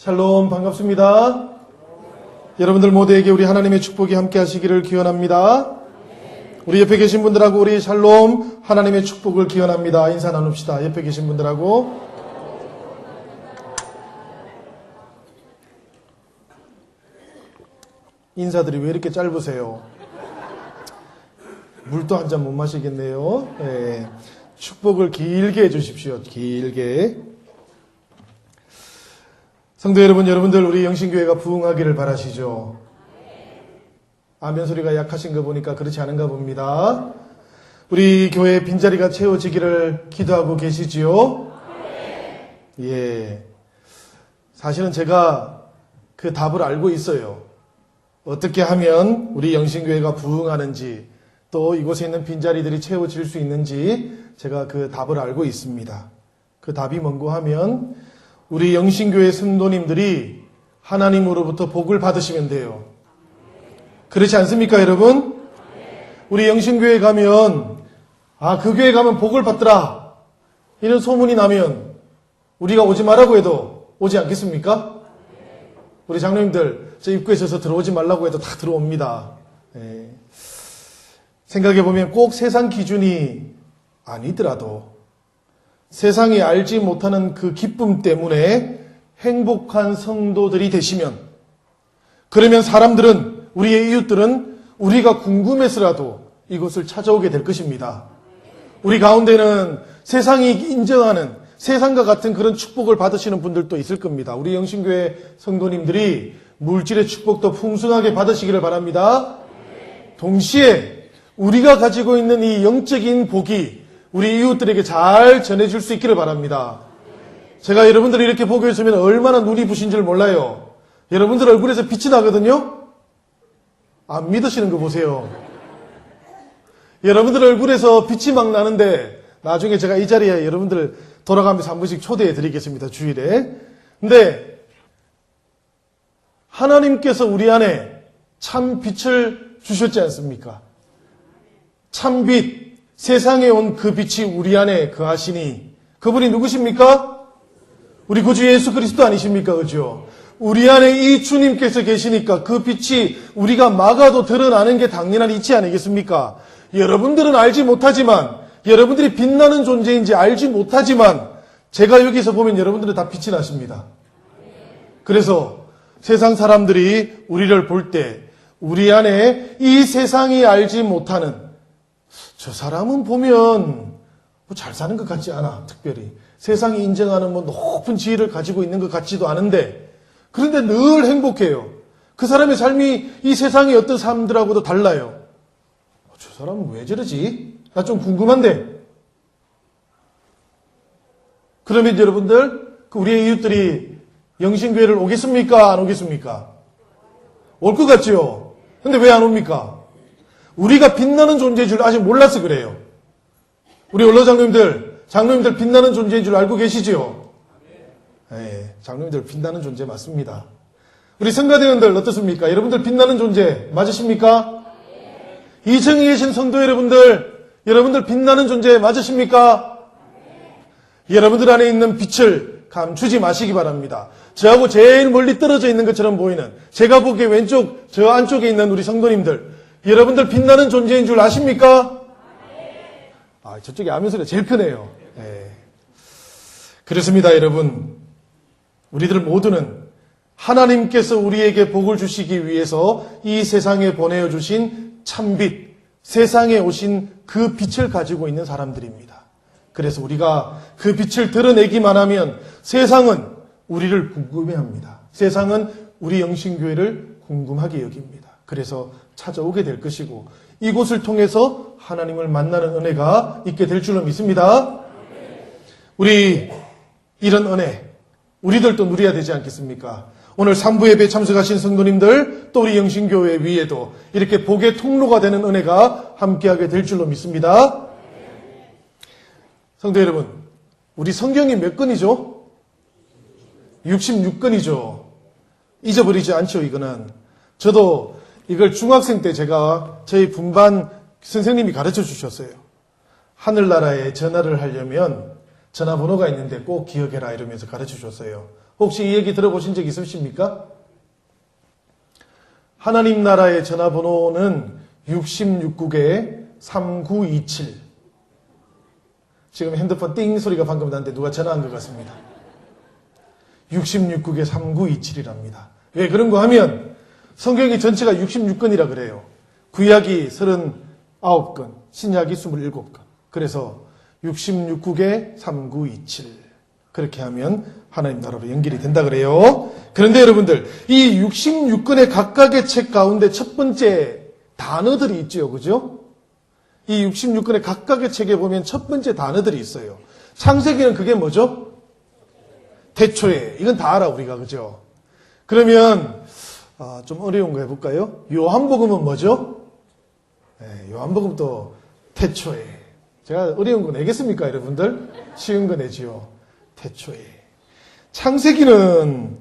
샬롬, 반갑습니다. 여러분들 모두에게 우리 하나님의 축복이 함께 하시기를 기원합니다. 우리 옆에 계신 분들하고 우리 샬롬, 하나님의 축복을 기원합니다. 인사 나눕시다. 옆에 계신 분들하고. 인사들이 왜 이렇게 짧으세요? 물도 한 잔 못 마시겠네요. 네. 축복을 길게 해주십시오. 길게. 성도 여러분, 여러분들 우리 영신교회가 부흥하기를 바라시죠? 아멘 소리가 약하신 거 보니까 그렇지 않은가 봅니다. 우리 교회 빈자리가 채워지기를 기도하고 계시지요? 예. 사실은 제가 그 답을 알고 있어요. 어떻게 하면 우리 영신교회가 부흥하는지, 또 이곳에 있는 빈자리들이 채워질 수 있는지 제가 그 답을 알고 있습니다. 그 답이 뭔고 하면 우리 영신교회 성도님들이 하나님으로부터 복을 받으시면 돼요. 그렇지 않습니까, 여러분? 우리 영신교회에 가면 그 교회 가면 복을 받더라 이런 소문이 나면 우리가 오지 말라고 해도 오지 않겠습니까? 우리 장로님들 저 입구에 서서 들어오지 말라고 해도 다 들어옵니다. 예. 생각해보면 꼭 세상 기준이 아니더라도 세상이 알지 못하는 그 기쁨 때문에 행복한 성도들이 되시면, 그러면 사람들은, 우리의 이웃들은 우리가 궁금해서라도 이곳을 찾아오게 될 것입니다. 우리 가운데는 세상이 인정하는, 세상과 같은 그런 축복을 받으시는 분들도 있을 겁니다. 우리 영신교회 성도님들이 물질의 축복도 풍성하게 받으시기를 바랍니다. 동시에 우리가 가지고 있는 이 영적인 복이 우리 이웃들에게 잘 전해줄 수 있기를 바랍니다. 제가 여러분들이 이렇게 보고 있으면 얼마나 눈이 부신 줄 몰라요. 여러분들 얼굴에서 빛이 나거든요. 안 믿으시는 거 보세요. 여러분들 얼굴에서 빛이 막 나는데 나중에 제가 이 자리에 여러분들 돌아가면서 한 번씩 초대해 드리겠습니다. 주일에. 근데 하나님께서 우리 안에 참 빛을 주셨지 않습니까? 참 빛, 세상에 온 그 빛이 우리 안에 거하시니 그분이 누구십니까? 우리 구주 예수 그리스도 아니십니까? 그죠? 우리 안에 이 주님께서 계시니까 그 빛이 우리가 막아도 드러나는 게 당연한 이치 아니겠습니까? 여러분들은 알지 못하지만, 여러분들이 빛나는 존재인지 알지 못하지만 제가 여기서 보면 여러분들은 다 빛이 나십니다. 그래서 세상 사람들이 우리를 볼 때 우리 안에 이 세상이 알지 못하는, 저 사람은 보면 잘 사는 것 같지 않아. 특별히 세상이 인정하는 높은 지위를 가지고 있는 것 같지도 않은데, 그런데 늘 행복해요. 그 사람의 삶이 이 세상의 어떤 사람들하고도 달라요. 저 사람은 왜 저러지? 나 좀 궁금한데. 그러면 여러분들, 우리의 이웃들이 영신교회를 오겠습니까? 안 오겠습니까? 올 것 같지요? 근데 왜 안 옵니까? 우리가 빛나는 존재인 줄 아직 몰라서 그래요. 우리 원로 장로님들 빛나는 존재인 줄 알고 계시지요? 네, 장로님들 빛나는 존재 맞습니다. 우리 성가대원들 어떻습니까? 여러분들 빛나는 존재 맞으십니까? 이 층에 계신 성도 여러분들 빛나는 존재 맞으십니까? 여러분들 안에 있는 빛을 감추지 마시기 바랍니다. 저하고 제일 멀리 떨어져 있는 것처럼 보이는, 제가 보기에 왼쪽 저 안쪽에 있는 우리 성도님들, 여러분들 빛나는 존재인 줄 아십니까? 저쪽에 아멘 소리가 제일 크네요. 네. 그렇습니다, 여러분. 우리들 모두는 하나님께서 우리에게 복을 주시기 위해서 이 세상에 보내주신 참빛, 세상에 오신 그 빛을 가지고 있는 사람들입니다. 그래서 우리가 그 빛을 드러내기만 하면 세상은 우리를 궁금해합니다. 세상은 우리 영신교회를 궁금하게 여깁니다. 그래서 찾아오게 될 것이고, 이곳을 통해서 하나님을 만나는 은혜가 있게 될 줄로 믿습니다. 우리 이런 은혜 우리들도 누려야 되지 않겠습니까? 오늘 3부 예배 참석하신 성도님들, 또 우리 영신교회 위에도 이렇게 복의 통로가 되는 은혜가 함께하게 될 줄로 믿습니다. 성도 여러분, 우리 성경이 몇 권이죠? 66권이죠. 잊어버리지 않죠, 이거는. 저도 이걸 중학생 때 제가 저희 분반 선생님이 가르쳐 주셨어요. 하늘나라에 전화를 하려면 전화번호가 있는데 꼭 기억해라 이러면서 가르쳐 주셨어요. 혹시 이 얘기 들어보신 적 있으십니까? 하나님 나라의 전화번호는 66국에 3927. 지금 핸드폰 띵 소리가 방금 났는데 누가 전화한 것 같습니다. 66국에 3927이랍니다. 왜 그런 거 하면 성경이 전체가 66권이라 그래요. 구약이 39권, 신약이 27권. 그래서 66국에 3927. 그렇게 하면 하나님 나라로 연결이 된다 그래요. 그런데 여러분들, 이 66권의 각각의 책 가운데 첫 번째 단어들이 있죠. 그죠? 이 66권의 각각의 책에 보면 첫 번째 단어들이 있어요. 창세기는 그게 뭐죠? 태초에. 이건 다 알아, 우리가. 그죠? 그러면, 좀 어려운 거 해볼까요? 요한복음은 뭐죠? 네, 요한복음도 태초에. 제가 어려운 거 내겠습니까, 여러분들? 쉬운 거 내지요. 태초에. 창세기는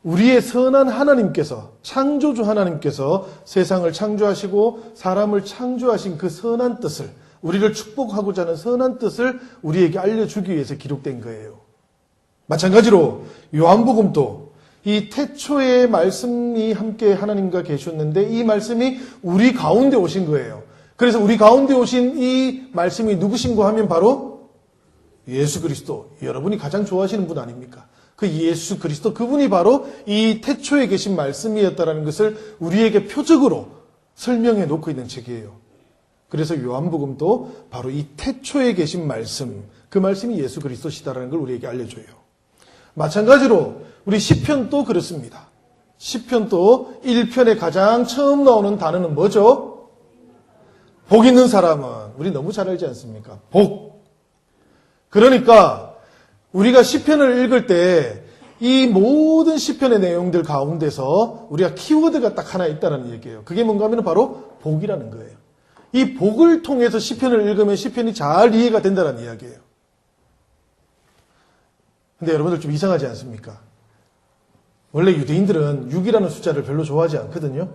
우리의 선한 하나님께서, 창조주 하나님께서 세상을 창조하시고 사람을 창조하신 그 선한 뜻을, 우리를 축복하고자 하는 선한 뜻을 우리에게 알려주기 위해서 기록된 거예요. 마찬가지로 요한복음도 이 태초의 말씀이 함께 하나님과 계셨는데 이 말씀이 우리 가운데 오신 거예요. 그래서 우리 가운데 오신 이 말씀이 누구신고 하면 바로 예수 그리스도, 여러분이 가장 좋아하시는 분 아닙니까? 그 예수 그리스도, 그분이 바로 이 태초에 계신 말씀이었다는 것을 우리에게 표적으로 설명해 놓고 있는 책이에요. 그래서 요한복음도 바로 이 태초에 계신 말씀, 그 말씀이 예수 그리스도시다라는 걸 우리에게 알려줘요. 마찬가지로 우리 시편도 그렇습니다. 시편도 1편에 가장 처음 나오는 단어는 뭐죠? 복 있는 사람은, 우리 너무 잘 알지 않습니까? 복. 그러니까 우리가 시편을 읽을 때 이 모든 시편의 내용들 가운데서 우리가 키워드가 딱 하나 있다는 얘기예요. 그게 뭔가 하면 바로 복이라는 거예요. 이 복을 통해서 시편을 읽으면 시편이 잘 이해가 된다는 이야기예요. 근데 여러분들 좀 이상하지 않습니까? 원래 유대인들은 6이라는 숫자를 별로 좋아하지 않거든요.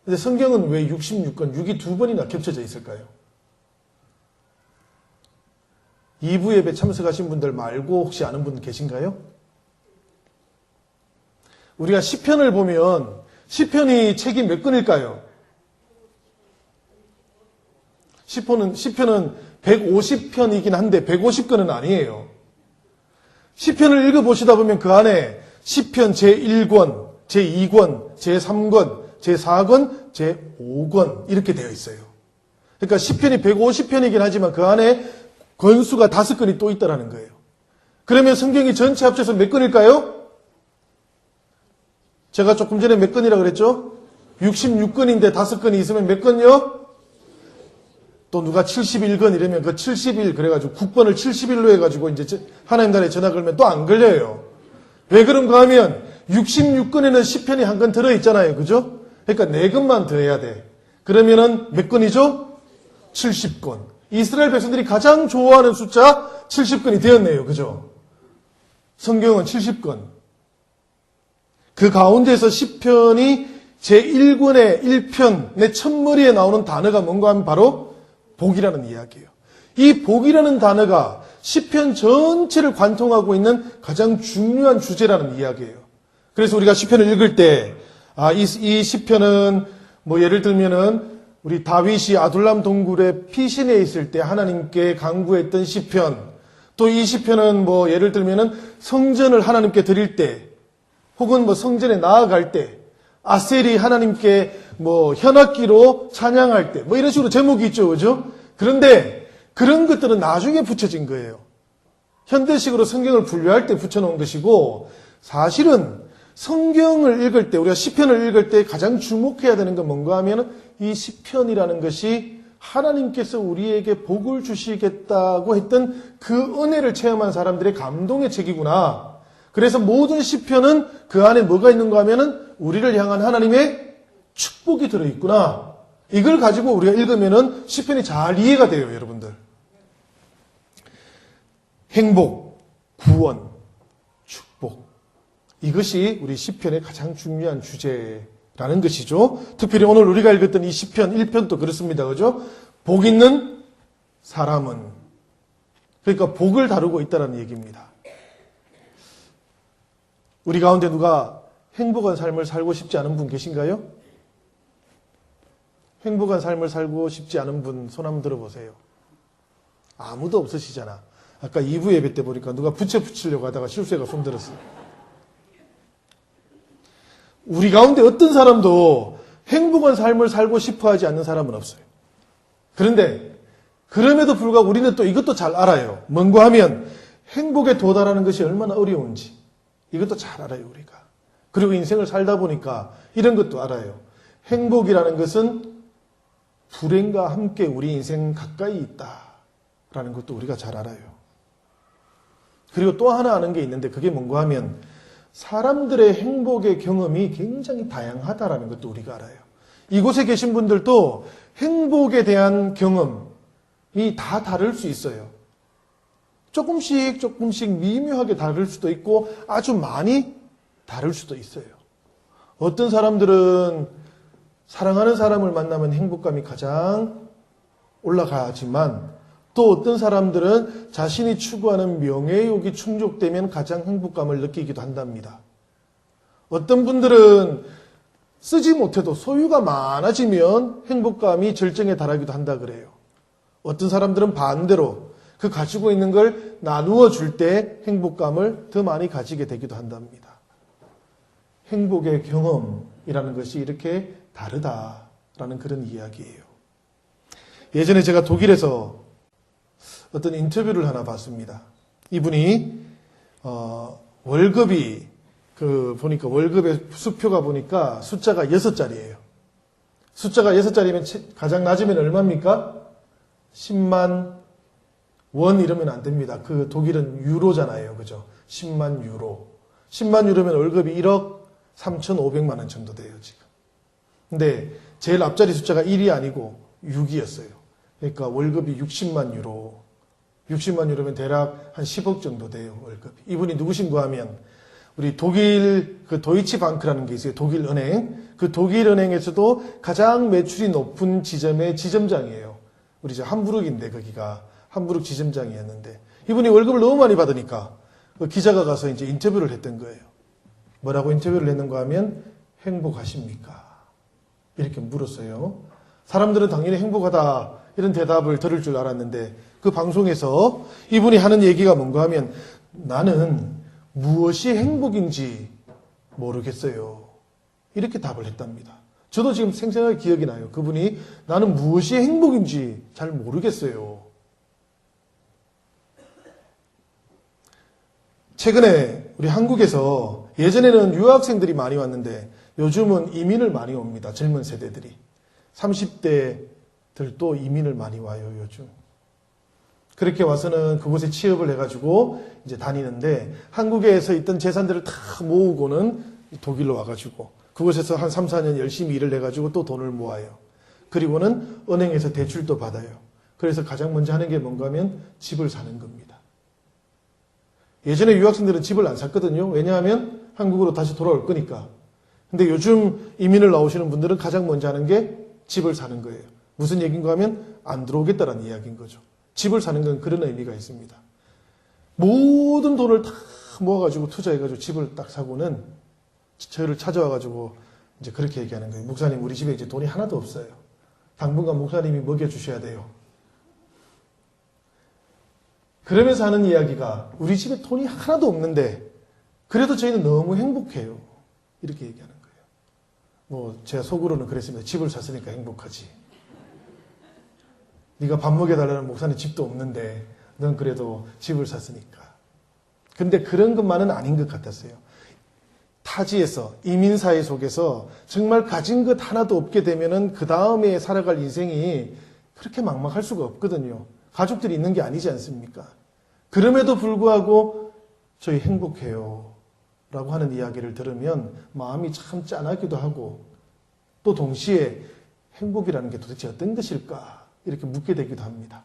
근데 성경은 왜 66권, 6이 두 번이나 겹쳐져 있을까요? 2부 예배 참석하신 분들 말고 혹시 아는 분 계신가요? 우리가 시편을 보면 시편이 책이 몇 권일까요? 시편은 150편이긴 한데 150권은 아니에요. 시편을 읽어보시다 보면 그 안에 시편 제1권, 제2권, 제3권, 제4권, 제5권 이렇게 되어 있어요. 그러니까 시편이 150편이긴 하지만 그 안에 권수가 5건이 또 있다는 거예요. 그러면 성경이 전체 합쳐서 몇 건일까요? 제가 조금 전에 몇 건이라고 그랬죠? 66건인데 5건이 있으면 몇 건요? 또 누가 71건 이러면 그 71 그래가지고 9번을 71로 해가지고 이제 하나님 나라에 전화 걸면 또 안 걸려요. 왜 그런가 하면 66건에는 시편이 한 건 들어있잖아요. 그죠? 그러니까 4건만 더해야 돼. 그러면은 몇 건이죠? 70건. 이스라엘 백성들이 가장 좋아하는 숫자 70건이 되었네요. 그죠? 성경은 70건. 그 가운데서 시편이 제1권의 1편의 첫머리에 나오는 단어가 뭔가 하면 바로 복이라는 이야기예요. 이 복이라는 단어가 시편 전체를 관통하고 있는 가장 중요한 주제라는 이야기예요. 그래서 우리가 시편을 읽을 때 이 시편은 뭐 예를 들면은 우리 다윗이 아둘람 동굴에 피신해 있을 때 하나님께 간구했던 시편, 또 이 시편은 뭐 예를 들면은 성전을 하나님께 드릴 때, 혹은 뭐 성전에 나아갈 때, 아셀이 하나님께 뭐 현악기로 찬양할 때, 뭐 이런 식으로 제목이 있죠, 그죠? 그런데 그런 것들은 나중에 붙여진 거예요. 현대식으로 성경을 분류할 때 붙여놓은 것이고, 사실은 성경을 읽을 때, 우리가 시편을 읽을 때 가장 주목해야 되는 건 뭔가 하면 이 시편이라는 것이 하나님께서 우리에게 복을 주시겠다고 했던 그 은혜를 체험한 사람들의 감동의 책이구나. 그래서 모든 시편은 그 안에 뭐가 있는가 하면은 우리를 향한 하나님의 축복이 들어있구나. 이걸 가지고 우리가 읽으면은 시편이 잘 이해가 돼요, 여러분들. 행복, 구원, 축복. 이것이 우리 시편의 가장 중요한 주제라는 것이죠. 특별히 오늘 우리가 읽었던 이 시편 1편도 그렇습니다. 그죠? 복 있는 사람은, 그러니까 복을 다루고 있다는 얘기입니다. 우리 가운데 누가 행복한 삶을 살고 싶지 않은 분 계신가요? 행복한 삶을 살고 싶지 않은 분 손 한번 들어보세요. 아무도 없으시잖아. 아까 2부 예배 때 보니까 누가 부채 붙이려고 하다가 실수해가 손 들었어요. 우리 가운데 어떤 사람도 행복한 삶을 살고 싶어 하지 않는 사람은 없어요. 그런데 그럼에도 불구하고 우리는 또 이것도 잘 알아요. 뭔가 하면 행복에 도달하는 것이 얼마나 어려운지 이것도 잘 알아요, 우리가. 그리고 인생을 살다 보니까 이런 것도 알아요. 행복이라는 것은 불행과 함께 우리 인생 가까이 있다라는 것도 우리가 잘 알아요. 그리고 또 하나 아는 게 있는데 그게 뭔가 하면 사람들의 행복의 경험이 굉장히 다양하다라는 것도 우리가 알아요. 이곳에 계신 분들도 행복에 대한 경험이 다 다를 수 있어요. 조금씩 미묘하게 다를 수도 있고 아주 많이 다를 수도 있어요. 어떤 사람들은 사랑하는 사람을 만나면 행복감이 가장 올라가지만 또 어떤 사람들은 자신이 추구하는 명예욕이 충족되면 가장 행복감을 느끼기도 한답니다. 어떤 분들은 쓰지 못해도 소유가 많아지면 행복감이 절정에 달하기도 한다 그래요. 어떤 사람들은 반대로 그 가지고 있는 걸 나누어 줄 때 행복감을 더 많이 가지게 되기도 한답니다. 행복의 경험이라는 것이 이렇게 다르다라는 그런 이야기예요. 예전에 제가 독일에서 어떤 인터뷰를 하나 봤습니다. 이분이 월급이 보니까 월급의 수표가 보니까 숫자가 6자리예요. 숫자가 6자리면 가장 낮으면 얼마입니까? 10만 원 이러면 안 됩니다. 그 독일은 유로잖아요. 그죠? 10만 유로. 10만 유로면 월급이 1억 3,500만 원 정도 돼요, 지금. 근데 제일 앞자리 숫자가 1이 아니고 6이었어요. 그러니까 월급이 60만 유로. 60만 유로면 대략 한 10억 정도 돼요, 월급이. 이분이 누구신가 하면 우리 독일 그 도이치방크라는 게 있어요. 독일 은행. 그 독일 은행에서도 가장 매출이 높은 지점의 지점장이에요. 우리 저 함부르크인데 거기가 함부르크 지점장이었는데 이분이 월급을 너무 많이 받으니까 그 기자가 가서 이제 인터뷰를 했던 거예요. 뭐라고 인터뷰를 했는가 하면 행복하십니까? 이렇게 물었어요. 사람들은 당연히 행복하다 이런 대답을 들을 줄 알았는데 그 방송에서 이분이 하는 얘기가 뭔가 하면 나는 무엇이 행복인지 모르겠어요. 이렇게 답을 했답니다. 저도 지금 생생하게 기억이 나요. 그분이 나는 무엇이 행복인지 잘 모르겠어요. 최근에 우리 한국에서 예전에는 유학생들이 많이 왔는데 요즘은 이민을 많이 옵니다. 젊은 세대들이. 30대들도 이민을 많이 와요, 요즘. 그렇게 와서는 그곳에 취업을 해가지고 이제 다니는데 한국에서 있던 재산들을 다 모으고는 독일로 와가지고 그곳에서 한 3, 4년 열심히 일을 해가지고 또 돈을 모아요. 그리고는 은행에서 대출도 받아요. 그래서 가장 먼저 하는 게 뭔가 하면 집을 사는 겁니다. 예전에 유학생들은 집을 안 샀거든요. 왜냐하면 한국으로 다시 돌아올 거니까. 근데 요즘 이민을 나오시는 분들은 가장 먼저 하는 게 집을 사는 거예요. 무슨 얘기인가 하면 안 들어오겠다라는 이야기인 거죠. 집을 사는 건 그런 의미가 있습니다. 모든 돈을 다 모아가지고 투자해가지고 집을 딱 사고는 저를 찾아와가지고 이제 그렇게 얘기하는 거예요. 목사님, 우리 집에 이제 돈이 하나도 없어요. 당분간 목사님이 먹여주셔야 돼요. 그러면서 하는 이야기가 우리 집에 돈이 하나도 없는데 그래도 저희는 너무 행복해요. 이렇게 얘기하는 거예요. 뭐 제가 속으로는 그랬습니다. 집을 샀으니까 행복하지. 네가 밥 먹여달라는 목사님 집도 없는데 넌 그래도 집을 샀으니까. 근데 그런 것만은 아닌 것 같았어요. 타지에서 이민사회 속에서 정말 가진 것 하나도 없게 되면은 그 다음에 살아갈 인생이 그렇게 막막할 수가 없거든요. 가족들이 있는 게 아니지 않습니까? 그럼에도 불구하고 저희 행복해요 라고 하는 이야기를 들으면 마음이 참 짠하기도 하고 또 동시에 행복이라는 게 도대체 어떤 것일까 이렇게 묻게 되기도 합니다.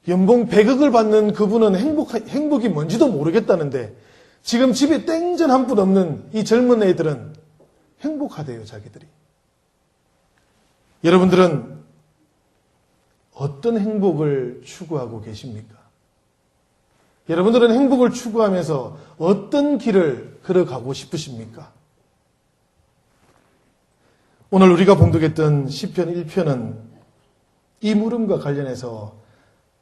연봉 100억을 받는 그분은 행복이 뭔지도 모르겠다는데 지금 집에 땡전 한 푼 없는 이 젊은 애들은 행복하대요, 자기들이. 여러분들은 어떤 행복을 추구하고 계십니까? 여러분들은 행복을 추구하면서 어떤 길을 걸어가고 싶으십니까? 오늘 우리가 봉독했던 시편 1편은 이 물음과 관련해서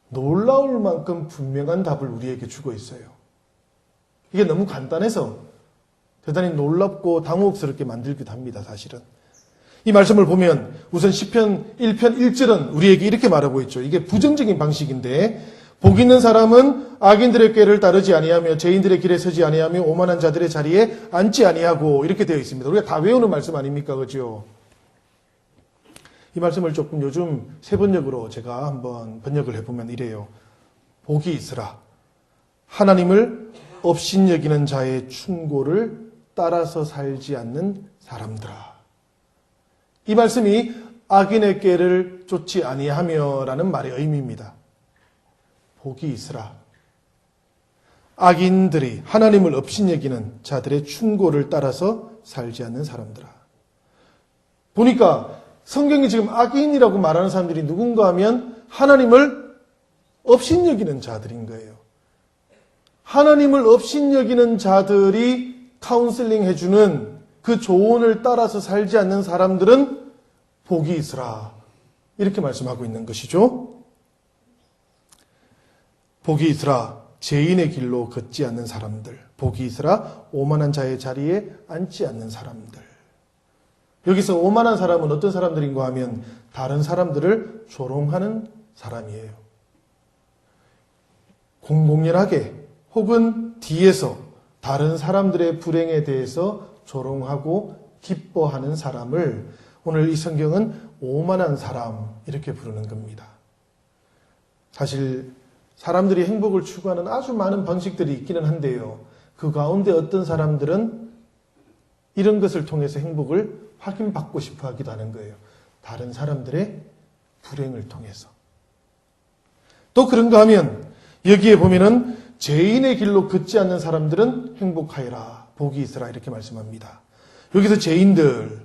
놀라울 만큼 분명한 답을 우리에게 주고 있어요. 이게 너무 간단해서 대단히 놀랍고 당혹스럽게 만들기도 합니다, 사실은. 이 말씀을 보면 우선 시편 1편 1절은 우리에게 이렇게 말하고 있죠. 이게 부정적인 방식인데, 복 있는 사람은 악인들의 꾀를 따르지 아니하며 죄인들의 길에 서지 아니하며 오만한 자들의 자리에 앉지 아니하고, 이렇게 되어 있습니다. 우리가 다 외우는 말씀 아닙니까? 그죠? 이 말씀을 조금 요즘 새 번역으로 제가 한번 번역을 해보면 이래요. 복이 있으라. 하나님을 업신여기는 자의 충고를 따라서 살지 않는 사람들아. 이 말씀이 악인의 꾀를 쫓지 아니하며 라는 말의 의미입니다. 복이 있으라. 악인들이 하나님을 업신여기는 자들의 충고를 따라서 살지 않는 사람들아. 보니까 성경이 지금 악인이라고 말하는 사람들이 누군가 하면 하나님을 업신여기는 자들인 거예요. 하나님을 업신여기는 자들이 카운슬링 해주는 그 조언을 따라서 살지 않는 사람들은 복이 있으라. 이렇게 말씀하고 있는 것이죠. 복이 있으라. 죄인의 길로 걷지 않는 사람들. 복이 있으라. 오만한 자의 자리에 앉지 않는 사람들. 여기서 오만한 사람은 어떤 사람들인가 하면 다른 사람들을 조롱하는 사람이에요. 공공연하게 혹은 뒤에서 다른 사람들의 불행에 대해서 조롱하고 기뻐하는 사람을 오늘 이 성경은 오만한 사람 이렇게 부르는 겁니다. 사실 사람들이 행복을 추구하는 아주 많은 방식들이 있기는 한데요. 그 가운데 어떤 사람들은 이런 것을 통해서 행복을 확인받고 싶어 하기도 하는 거예요. 다른 사람들의 불행을 통해서. 또 그런가 하면 여기에 보면은 죄인의 길로 걷지 않는 사람들은 행복하여라. 복이 있으라. 이렇게 말씀합니다. 여기서 죄인들,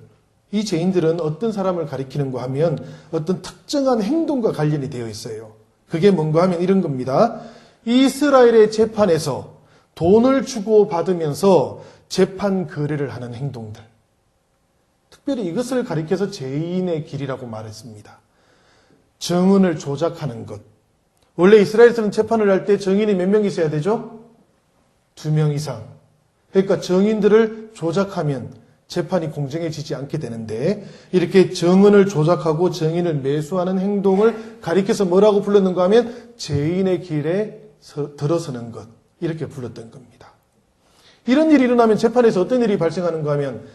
이 죄인들은 어떤 사람을 가리키는가 하면 어떤 특정한 행동과 관련이 되어 있어요. 그게 뭔가 하면 이런 겁니다. 이스라엘의 재판에서 돈을 주고 받으면서 재판 거래를 하는 행동들. 특별히 이것을 가리켜서 죄인의 길이라고 말했습니다. 정은을 조작하는 것. 원래 이스라엘에서는 재판을 할 때 정인이 몇 명 있어야 되죠? 2명 이상. 그러니까 정인들을 조작하면 재판이 공정해지지 않게 되는데 이렇게 정은을 조작하고 정인을 매수하는 행동을 가리켜서 뭐라고 불렀는가 하면 죄인의 길에 들어서는 것. 이렇게 불렀던 겁니다. 이런 일이 일어나면 재판에서 어떤 일이 발생하는가 하면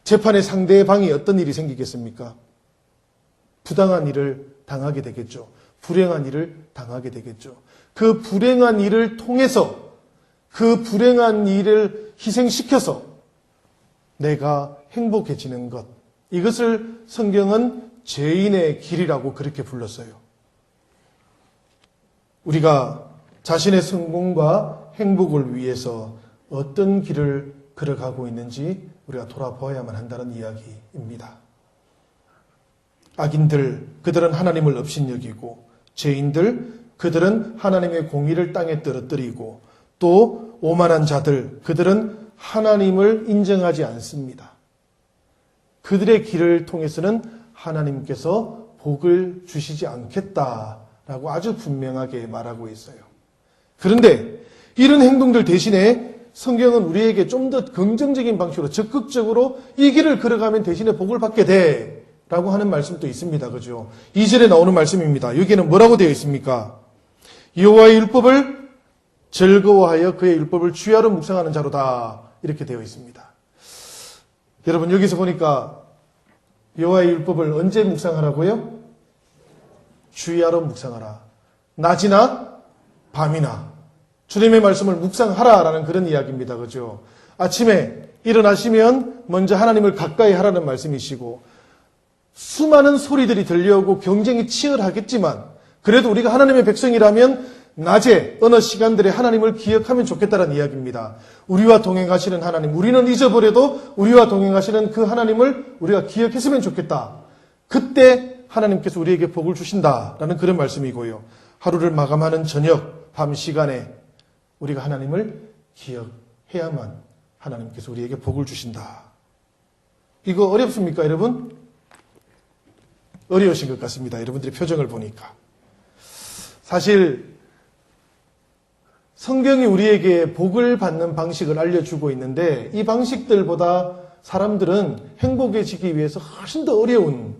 재판의 상대방이 어떤 일이 생기겠습니까? 부당한 일을 당하게 되겠죠. 불행한 일을 당하게 되겠죠. 그 불행한 일을 통해서 그 불행한 일을 희생시켜서 내가 행복해지는 것. 이것을 성경은 죄인의 길이라고 그렇게 불렀어요. 우리가 자신의 성공과 행복을 위해서 어떤 길을 걸어가고 있는지 우리가 돌아보아야만 한다는 이야기입니다. 악인들, 그들은 하나님을 업신여기고 죄인들, 그들은 하나님의 공의를 땅에 떨어뜨리고 또 오만한 자들, 그들은 하나님을 인정하지 않습니다. 그들의 길을 통해서는 하나님께서 복을 주시지 않겠다라고 아주 분명하게 말하고 있어요. 그런데 이런 행동들 대신에 성경은 우리에게 좀 더 긍정적인 방식으로 적극적으로 이 길을 걸어가면 대신에 복을 받게 돼 라고 하는 말씀도 있습니다. 그죠? 2절에 나오는 말씀입니다. 여기에는 뭐라고 되어 있습니까? 여호와의 율법을 즐거워하여 그의 율법을 주야로 묵상하는 자로다. 이렇게 되어 있습니다. 여러분 여기서 보니까 여호와의 율법을 언제 묵상하라고요? 주야로 묵상하라. 낮이나 밤이나 주님의 말씀을 묵상하라라는 그런 이야기입니다. 그죠? 아침에 일어나시면 먼저 하나님을 가까이 하라는 말씀이시고 수많은 소리들이 들려오고 경쟁이 치열하겠지만 그래도 우리가 하나님의 백성이라면 낮에 어느 시간들에 하나님을 기억하면 좋겠다는 이야기입니다. 우리와 동행하시는 하나님, 우리는 잊어버려도 우리와 동행하시는 그 하나님을 우리가 기억했으면 좋겠다. 그때 하나님께서 우리에게 복을 주신다라는 그런 말씀이고요. 하루를 마감하는 저녁, 밤 시간에 우리가 하나님을 기억해야만 하나님께서 우리에게 복을 주신다. 이거 어렵습니까, 여러분? 어려우신 것 같습니다. 여러분들의 표정을 보니까. 사실 성경이 우리에게 복을 받는 방식을 알려주고 있는데 이 방식들보다 사람들은 행복해지기 위해서 훨씬 더 어려운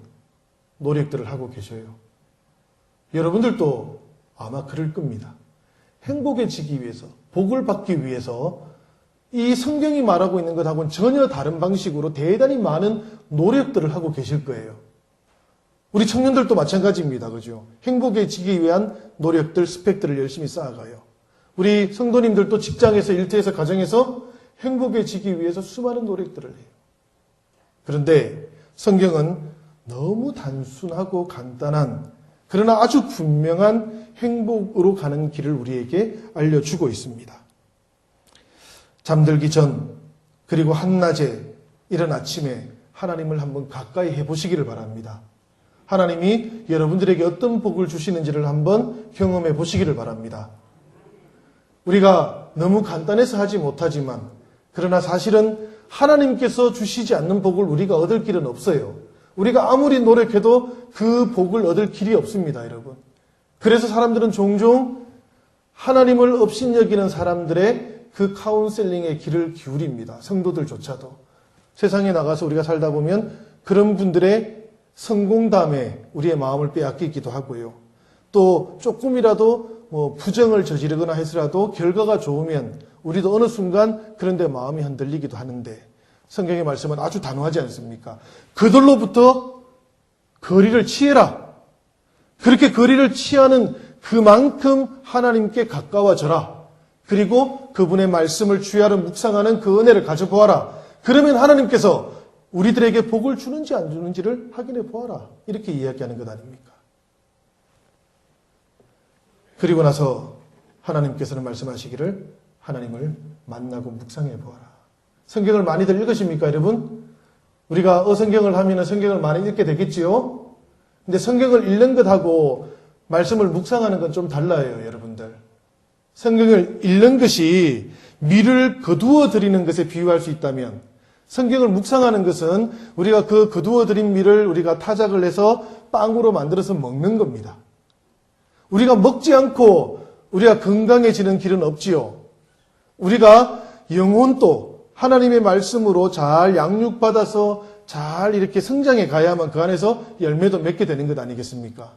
노력들을 하고 계셔요. 여러분들도 아마 그럴 겁니다. 행복해지기 위해서, 복을 받기 위해서 이 성경이 말하고 있는 것하고는 전혀 다른 방식으로 대단히 많은 노력들을 하고 계실 거예요. 우리 청년들도 마찬가지입니다. 그죠? 행복해지기 위한 노력들, 스펙들을 열심히 쌓아가요. 우리 성도님들도 직장에서, 일터에서, 가정에서 행복해지기 위해서 수많은 노력들을 해요. 그런데 성경은 너무 단순하고 간단한, 그러나 아주 분명한 행복으로 가는 길을 우리에게 알려주고 있습니다. 잠들기 전, 그리고 한낮에, 이른 아침에 하나님을 한번 가까이 해보시기를 바랍니다. 하나님이 여러분들에게 어떤 복을 주시는지를 한번 경험해 보시기를 바랍니다. 우리가 너무 간단해서 하지 못하지만, 그러나 사실은 하나님께서 주시지 않는 복을 우리가 얻을 길은 없어요. 우리가 아무리 노력해도 그 복을 얻을 길이 없습니다, 여러분. 그래서 사람들은 종종 하나님을 업신여기는 사람들의 그 카운셀링의 길을 기울입니다. 성도들조차도. 세상에 나가서 우리가 살다 보면 그런 분들의 성공담에 우리의 마음을 빼앗기기도 하고요. 또 조금이라도 부정을 저지르거나 해서라도 결과가 좋으면 우리도 어느 순간 그런데 마음이 흔들리기도 하는데 성경의 말씀은 아주 단호하지 않습니까? 그들로부터 거리를 취해라. 그렇게 거리를 취하는 그만큼 하나님께 가까워져라. 그리고 그분의 말씀을 주야로 묵상하는 그 은혜를 가져보아라. 그러면 하나님께서 우리들에게 복을 주는지 안 주는지를 확인해 보아라. 이렇게 이야기하는 것 아닙니까? 그리고 나서 하나님께서는 말씀하시기를 하나님을 만나고 묵상해 보아라. 성경을 많이들 읽으십니까, 여러분? 우리가 어성경을 하면 성경을 많이 읽게 되겠지요? 근데 성경을 읽는 것하고 말씀을 묵상하는 건 좀 달라요, 여러분들. 성경을 읽는 것이 밀을 거두어 드리는 것에 비유할 수 있다면 성경을 묵상하는 것은 우리가 그 거두어 드린 밀을 우리가 타작을 해서 빵으로 만들어서 먹는 겁니다. 우리가 먹지 않고 우리가 건강해지는 길은 없지요. 우리가 영혼도 하나님의 말씀으로 잘 양육받아서 잘 이렇게 성장해 가야만 그 안에서 열매도 맺게 되는 것 아니겠습니까?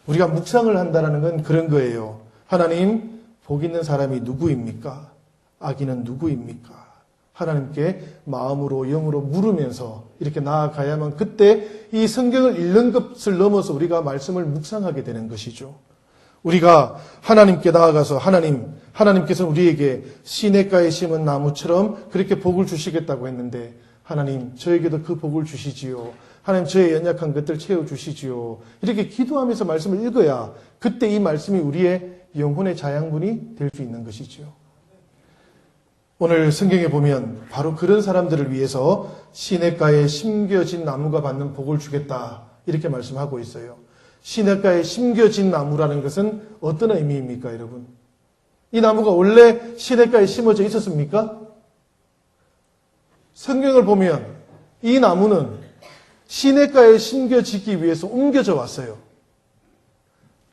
우리가 묵상을 한다는 건 그런 거예요. 하나님, 복 있는 사람이 누구입니까? 악인은 누구입니까? 하나님께 마음으로 영으로 물으면서 이렇게 나아가야만 그때 이 성경을 읽는 것을 넘어서 우리가 말씀을 묵상하게 되는 것이죠. 우리가 하나님께 나아가서 하나님께서는 우리에게 시냇가에 심은 나무처럼 그렇게 복을 주시겠다고 했는데 하나님 저에게도 그 복을 주시지요. 하나님 저의 연약한 것들 채워주시지요. 이렇게 기도하면서 말씀을 읽어야 그때 이 말씀이 우리의 영혼의 자양분이 될 수 있는 것이지요. 오늘 성경에 보면 바로 그런 사람들을 위해서 시냇가에 심겨진 나무가 받는 복을 주겠다 이렇게 말씀하고 있어요. 시냇가에 심겨진 나무라는 것은 어떤 의미입니까, 여러분? 이 나무가 원래 시냇가에 심어져 있었습니까? 성경을 보면 이 나무는 시냇가에 심겨지기 위해서 옮겨져 왔어요.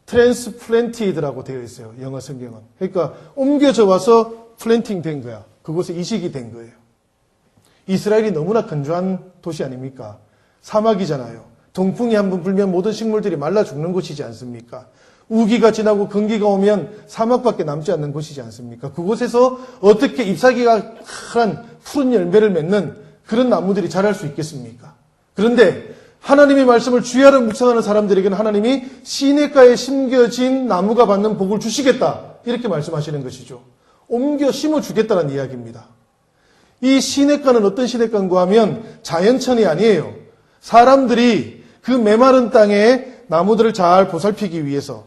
트랜스플랜티드라고 되어 있어요, 영어 성경은. 그러니까 옮겨져 와서 플랜팅 된 거야. 그곳에 이식이 된 거예요. 이스라엘이 너무나 건조한 도시 아닙니까? 사막이잖아요. 동풍이 한번 불면 모든 식물들이 말라 죽는 곳이지 않습니까? 우기가 지나고 건기가 오면 사막밖에 남지 않는 곳이지 않습니까? 그곳에서 어떻게 잎사귀가 큰 푸른 열매를 맺는 그런 나무들이 자랄 수 있겠습니까? 그런데 하나님의 말씀을 주야로 묵상하는 사람들에게는 하나님이 시냇가에 심겨진 나무가 받는 복을 주시겠다 이렇게 말씀하시는 것이죠. 옮겨 심어주겠다는 이야기입니다. 이 시냇가는 어떤 시냇가인가 하면 자연천이 아니에요. 사람들이 그 메마른 땅에 나무들을 잘 보살피기 위해서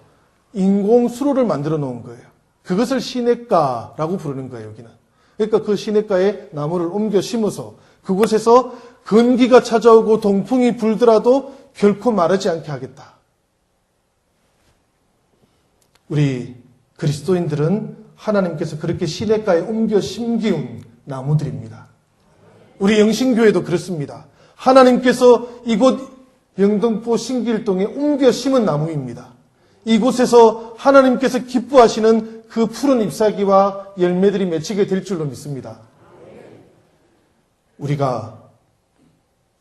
인공 수로를 만들어 놓은 거예요. 그것을 시냇가라고 부르는 거예요, 여기는. 그러니까 그 시냇가에 나무를 옮겨 심어서 그곳에서 건기가 찾아오고 동풍이 불더라도 결코 마르지 않게 하겠다. 우리 그리스도인들은 하나님께서 그렇게 시냇가에 옮겨 심기운 나무들입니다. 우리 영신교회도 그렇습니다. 하나님께서 이곳 영등포 신길동에 옮겨 심은 나무입니다. 이곳에서 하나님께서 기뻐하시는 그 푸른 잎사귀와 열매들이 맺히게 될 줄로 믿습니다. 우리가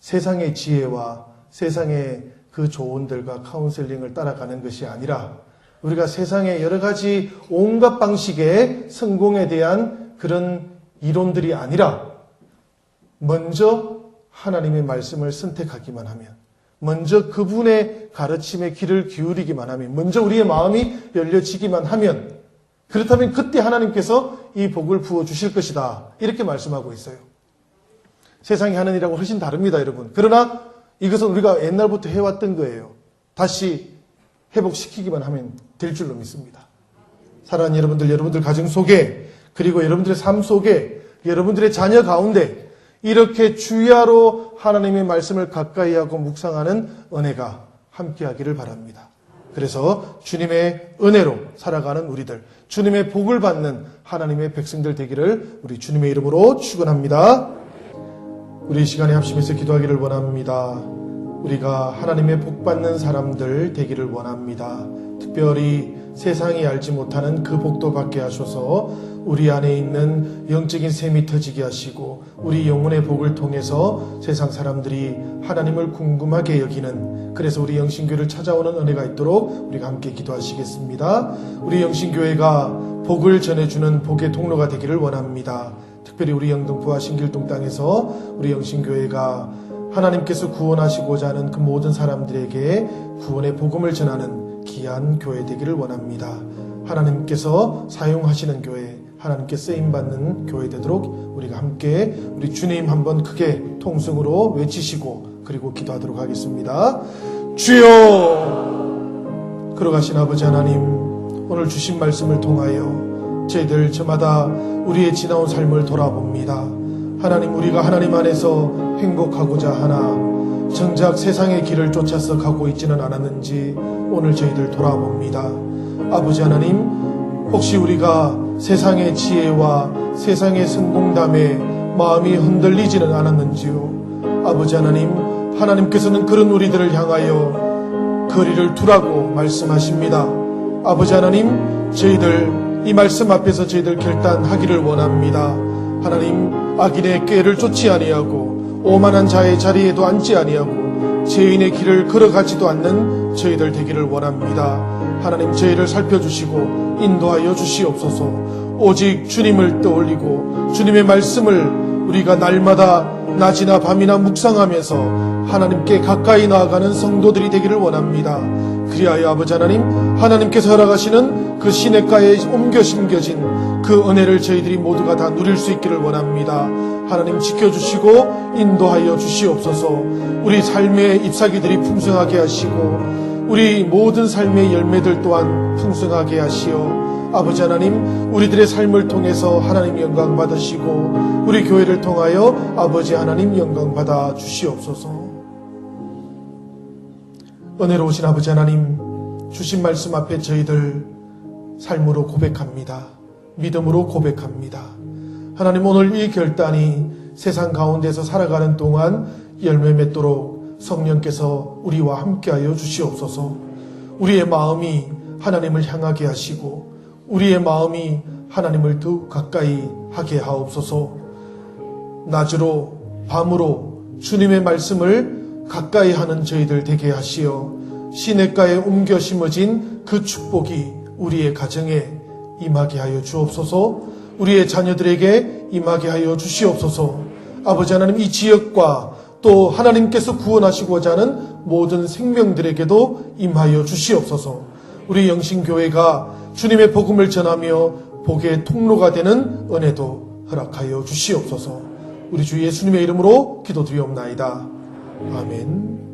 세상의 지혜와 세상의 그 조언들과 카운셀링을 따라가는 것이 아니라 우리가 세상의 여러 가지 온갖 방식의 성공에 대한 그런 이론들이 아니라 먼저 하나님의 말씀을 선택하기만 하면, 먼저 그분의 가르침에 귀를 기울이기만 하면, 먼저 우리의 마음이 열려지기만 하면, 그렇다면 그때 하나님께서 이 복을 부어주실 것이다. 이렇게 말씀하고 있어요. 세상이 하는 일하고 훨씬 다릅니다, 여러분. 그러나 이것은 우리가 옛날부터 해왔던 거예요. 다시 회복시키기만 하면 될 줄로 믿습니다. 사랑하는 여러분들 가정 속에, 그리고 여러분들의 삶 속에, 여러분들의 자녀 가운데 이렇게 주야로 하나님의 말씀을 가까이 하고 묵상하는 은혜가 함께하기를 바랍니다. 그래서 주님의 은혜로 살아가는 우리들, 주님의 복을 받는 하나님의 백성들 되기를 우리 주님의 이름으로 축원합니다. 우리 이 시간에 합심해서 기도하기를 원합니다. 우리가 하나님의 복 받는 사람들 되기를 원합니다. 특별히 세상이 알지 못하는 그 복도 받게 하셔서 우리 안에 있는 영적인 샘이 터지게 하시고 우리 영혼의 복을 통해서 세상 사람들이 하나님을 궁금하게 여기는, 그래서 우리 영신교회를 찾아오는 은혜가 있도록 우리가 함께 기도하시겠습니다. 우리 영신교회가 복을 전해주는 복의 통로가 되기를 원합니다. 특별히 우리 영등포와 신길동 땅에서 우리 영신교회가 하나님께서 구원하시고자 하는 그 모든 사람들에게 구원의 복음을 전하는 귀한 교회 되기를 원합니다. 하나님께서 사용하시는 교회, 하나님께 쓰임받는 교회 되도록 우리가 함께 우리 주님 한번 크게 통성으로 외치시고 그리고 기도하도록 하겠습니다. 주여! 걸어가신 아버지 하나님, 오늘 주신 말씀을 통하여 저희들 저마다 우리의 지나온 삶을 돌아봅니다. 하나님, 우리가 하나님 안에서 행복하고자 하나 정작 세상의 길을 쫓아서 가고 있지는 않았는지 오늘 저희들 돌아봅니다. 아버지 하나님, 혹시 우리가 세상의 지혜와 세상의 성공담에 마음이 흔들리지는 않았는지요? 아버지 하나님, 하나님께서는 그런 우리들을 향하여 거리를 두라고 말씀하십니다. 아버지 하나님, 저희들 이 말씀 앞에서 저희들 결단하기를 원합니다. 하나님, 악인의 꾀를 쫓지 아니하고 오만한 자의 자리에도 앉지 아니하고 죄인의 길을 걸어가지도 않는 저희들 되기를 원합니다. 하나님, 저희를 살펴주시고 인도하여 주시옵소서. 오직 주님을 떠올리고 주님의 말씀을 우리가 날마다 낮이나 밤이나 묵상하면서 하나님께 가까이 나아가는 성도들이 되기를 원합니다. 그리하여 아버지 하나님, 하나님께서 허락하시는 그 시냇가에 옮겨 심겨진 그 은혜를 저희들이 모두가 다 누릴 수 있기를 원합니다. 하나님, 지켜주시고 인도하여 주시옵소서. 우리 삶의 잎사귀들이 풍성하게 하시고 우리 모든 삶의 열매들 또한 풍성하게 하시어 아버지 하나님, 우리들의 삶을 통해서 하나님 영광 받으시고 우리 교회를 통하여 아버지 하나님 영광 받아 주시옵소서. 은혜로우신 아버지 하나님, 주신 말씀 앞에 저희들 삶으로 고백합니다. 믿음으로 고백합니다. 하나님, 오늘 이 결단이 세상 가운데서 살아가는 동안 열매 맺도록 성령께서 우리와 함께하여 주시옵소서. 우리의 마음이 하나님을 향하게 하시고 우리의 마음이 하나님을 더 가까이 하게 하옵소서. 낮으로 밤으로 주님의 말씀을 가까이 하는 저희들 되게 하시어 시냇가에 옮겨 심어진 그 축복이 우리의 가정에 임하게 하여 주옵소서. 우리의 자녀들에게 임하게 하여 주시옵소서. 아버지 하나님, 이 지역과 또 하나님께서 구원하시고자 하는 모든 생명들에게도 임하여 주시옵소서. 우리 영신교회가 주님의 복음을 전하며 복의 통로가 되는 은혜도 허락하여 주시옵소서. 우리 주 예수님의 이름으로 기도드리옵나이다. 아멘.